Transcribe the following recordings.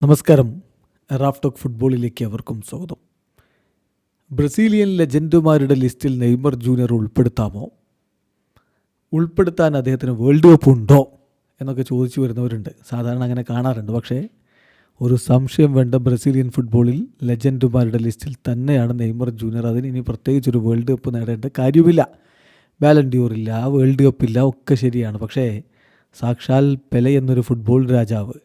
നമസ്കാരം. Raf talk ഫുട്ബോളിലേക്ക് അവർക്കും സ്വാഗതം. ബ്രസീലിയൻ ലെജൻഡുമാരുടെ ലിസ്റ്റിൽ നെയ്മർ ജൂനിയർ ഉൾപ്പെടുത്താമോ? ഉൾപ്പെടുത്താൻ അദ്ദേഹത്തിന് വേൾഡ് കപ്പ് ഉണ്ടോ എന്നൊക്കെ ചോദിച്ചു വരുന്നവരുണ്ട്. സാധാരണ അങ്ങനെ കാണാറുണ്ട്. പക്ഷേ ഒരു സംശയം വേണ്ട, ബ്രസീലിയൻ ഫുട്ബോളിൽ ലെജൻഡുമാരുടെ ലിസ്റ്റിൽ തന്നെയാണ് നെയ്മർ ജൂനിയർ. അതിന് ഇനി പ്രത്യേകിച്ചൊരു വേൾഡ് കപ്പ് നേടേണ്ട കാര്യമില്ല. ബാലൻഡിയോറില്ല, വേൾഡ് കപ്പില്ല, ഒക്കെ ശരിയാണ്. പക്ഷേ സാക്ഷാൽ പെലെ എന്നൊരു ഫുട്ബോൾ രാജാവ്,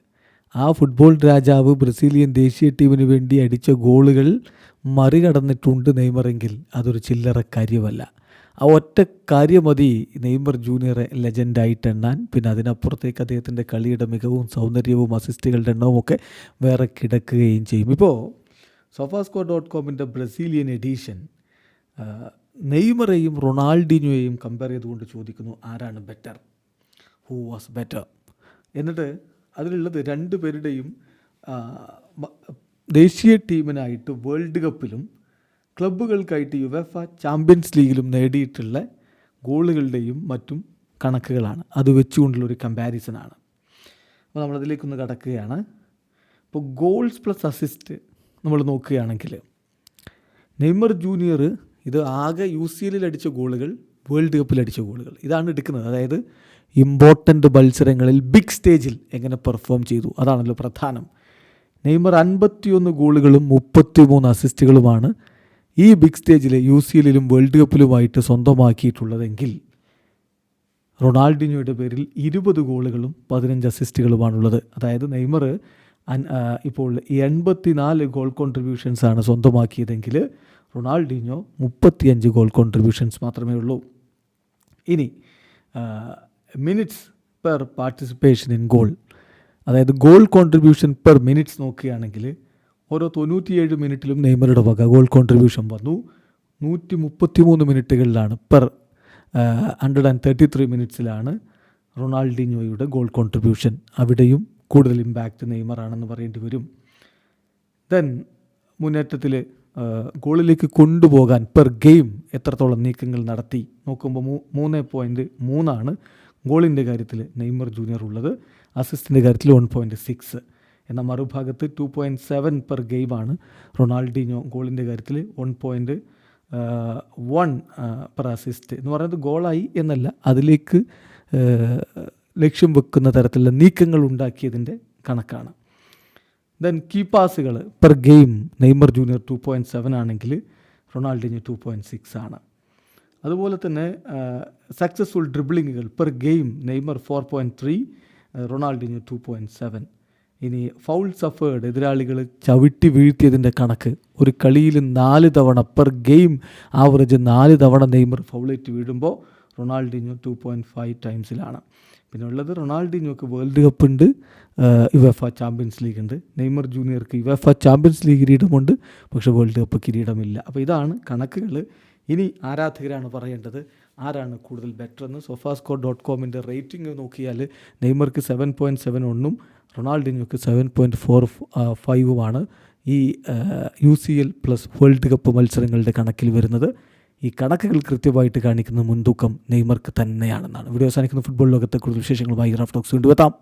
ആ ഫുട്ബോൾ രാജാവ് ബ്രസീലിയൻ ദേശീയ ടീമിന് വേണ്ടി അടിച്ച ഗോളുകൾ മറികടന്നിട്ടുണ്ട് നെയ്മറെങ്കിൽ അതൊരു ചില്ലറ കാര്യമല്ല. ആ ഒറ്റ കാര്യം മതി നെയ്മർ ജൂനിയറെ ലെജൻഡായിട്ട് എണ്ണാൻ. പിന്നെ അതിനപ്പുറത്തേക്ക് അദ്ദേഹത്തിൻ്റെ കളിയുടെ മികവും സൗന്ദര്യവും അസിസ്റ്റുകളുടെ എണ്ണവും ഒക്കെ വേറെ കിടക്കുകയും ചെയ്യും. ഇപ്പോൾ sofascore.com ബ്രസീലിയൻ എഡീഷൻ നെയ്മറെയും റൊണാൾഡിനോയെയും കമ്പയർ ചെയ്തുകൊണ്ട് ചോദിക്കുന്നു, ആരാണ് ബെറ്റർ, ഹൂ വാസ് ബെറ്റർ. എന്നിട്ട് അതിലുള്ളത് രണ്ട് പേരുടെയും ദേശീയ ടീമിനായിട്ട് വേൾഡ് കപ്പിലും ക്ലബ്ബുകൾക്കായിട്ട് യുവേഫ ചാമ്പ്യൻസ് ലീഗിലും നേടിയിട്ടുള്ള ഗോളുകളുടെയും മറ്റും കണക്കുകളാണ്. അത് വെച്ചുകൊണ്ടുള്ളൊരു കമ്പാരിസനാണ്. അപ്പോൾ നമ്മളതിലേക്കൊന്ന് കടക്കുകയാണ്. ഇപ്പോൾ ഗോൾസ് പ്ലസ് അസിസ്റ്റ് നമ്മൾ നോക്കുകയാണെങ്കിൽ നെയ്മർ ജൂനിയർ ഇത് ആകെ UCL അടിച്ച ഗോളുകൾ, വേൾഡ് കപ്പിൽ അടിച്ച ഗോളുകൾ, ഇതാണ് എടുക്കുന്നത്. അതായത് ഇമ്പോർട്ടൻ്റ് മത്സരങ്ങളിൽ ബിഗ് സ്റ്റേജിൽ എങ്ങനെ പെർഫോം ചെയ്തു, അതാണല്ലോ പ്രധാനം. നെയ്മർ 51 ഗോളുകളും 33 അസിസ്റ്റുകളുമാണ് ഈ ബിഗ് സ്റ്റേജിൽ UCLലും വേൾഡ് കപ്പിലുമായിട്ട് സ്വന്തമാക്കിയിട്ടുള്ളതെങ്കിൽ റൊണാൾഡിനോയുടെ പേരിൽ 20 ഗോളുകളും 15 അസിസ്റ്റുകളുമാണുള്ളത്. അതായത് നെയ്മർ ഇപ്പോൾ 84 ഗോൾ കോൺട്രിബ്യൂഷൻസാണ് സ്വന്തമാക്കിയതെങ്കിൽ റൊണാൾഡിനോ 35 ഗോൾ കോൺട്രിബ്യൂഷൻസ് മാത്രമേ ഉള്ളൂ. ഇനി minutes per participation in goal, അതായത് ഗോൾ കോൺട്രിബ്യൂഷൻ പെർ മിനിറ്റ്സ് നോക്കുകയാണെങ്കിൽ ഓരോ 97 മിനിറ്റിലും നെയ്മറുടെ വക ഗോൾ കോൺട്രിബ്യൂഷൻ വന്നു. 133 മിനിറ്റുകളിലാണ് പെർ 133 മിനിറ്റ്സിലാണ് റൊണാൾഡിനോയുടെ ഗോൾ കോൺട്രിബ്യൂഷൻ. അവിടെയും കൂടുതൽ ഇമ്പാക്റ്റ് നെയ്മറാണെന്ന് പറയേണ്ടി വരും. ദെൻ മുന്നേറ്റത്തിൽ ഗോളിലേക്ക് കൊണ്ടുപോകാൻ പെർ ഗെയിം എത്രത്തോളം നീക്കങ്ങൾ നടത്തി നോക്കുമ്പോൾ 3.3 ഗോളിൻ്റെ കാര്യത്തിൽ നെയ്മർ ജൂനിയർ ഉള്ളത്. അസിസ്റ്റിൻ്റെ കാര്യത്തിൽ 1.6. എന്നാൽ മറുഭാഗത്ത് 2.7 പെർ ഗെയിമാണ് റൊണാൾഡിനോ. ഗോളിൻ്റെ കാര്യത്തിൽ 1.1 പെർ അസിസ്റ്റ് എന്ന് പറയുന്നത് ഗോളായി എന്നല്ല, അതിലേക്ക് ലക്ഷ്യം വെക്കുന്ന തരത്തിലുള്ള നീക്കങ്ങൾ ഉണ്ടാക്കിയതിൻ്റെ കണക്കാണ്. ദെൻ കീ പാസുകൾ പെർ ഗെയിം നെയ്മർ ജൂനിയർ 2.7 ആണെങ്കിൽ റൊണാൾഡിനോ 2.6 ആണ്. അതുപോലെ തന്നെ സക്സസ്ഫുൾ ഡ്രിബ്ലിങ്ങുകൾ പെർ ഗെയിം നെയ്മർ 4.3, റൊണാൾഡിനോ 2.7. ഇനി ഫൗൾ സഫേർഡ്, എതിരാളികൾ ചവിട്ടി വീഴ്ത്തിയതിൻ്റെ കണക്ക്, ഒരു കളിയിൽ 4 തവണ പെർ ഗെയിം ആവറേജ് 4 തവണ നെയ്മർ ഫൗളേറ്റ് വീഴുമ്പോൾ റൊണാൾഡിനോ 2.5 ടൈംസിലാണ്. പിന്നെ ഉള്ളത് റൊണാൾഡിനോക്ക് വേൾഡ് കപ്പ് ഉണ്ട്, യുവേഫ ചാമ്പ്യൻസ് ലീഗ് ഉണ്ട്. നെയ്മർ ജൂനിയർക്ക് യുവേഫ ചാമ്പ്യൻസ് ലീഗ് കിരീടമുണ്ട്, പക്ഷേ വേൾഡ് കപ്പ് കിരീടമില്ല. അപ്പോൾ ഇതാണ് കണക്കുകൾ. ഇനി ആരാധകരാണ് പറയേണ്ടത് ആരാണ് കൂടുതൽ ബെറ്റർ എന്ന്. sofascore.com റേറ്റിംഗ് നോക്കിയാൽ നെയ്മർക്ക് 7.71 റൊണാൾഡിനോക്ക് 7.45 ഈ UCL പ്ലസ് വേൾഡ് കപ്പ് മത്സരങ്ങളുടെ കണക്കിൽ വരുന്നത്. ഈ കണക്കുകൾ കൃത്യമായിട്ട് കാണിക്കുന്ന മുൻതൂക്കം നെയ്മർക്ക് തന്നെയാണെന്നാണ്. വീഡിയോ അവസാനിക്കുന്ന ഫുട്ബോൾ ലോകത്തെ കൂടുതൽ വിശേഷങ്ങളുമായി റാഫ് ടോക്സ് വീണ്ടും എത്താം.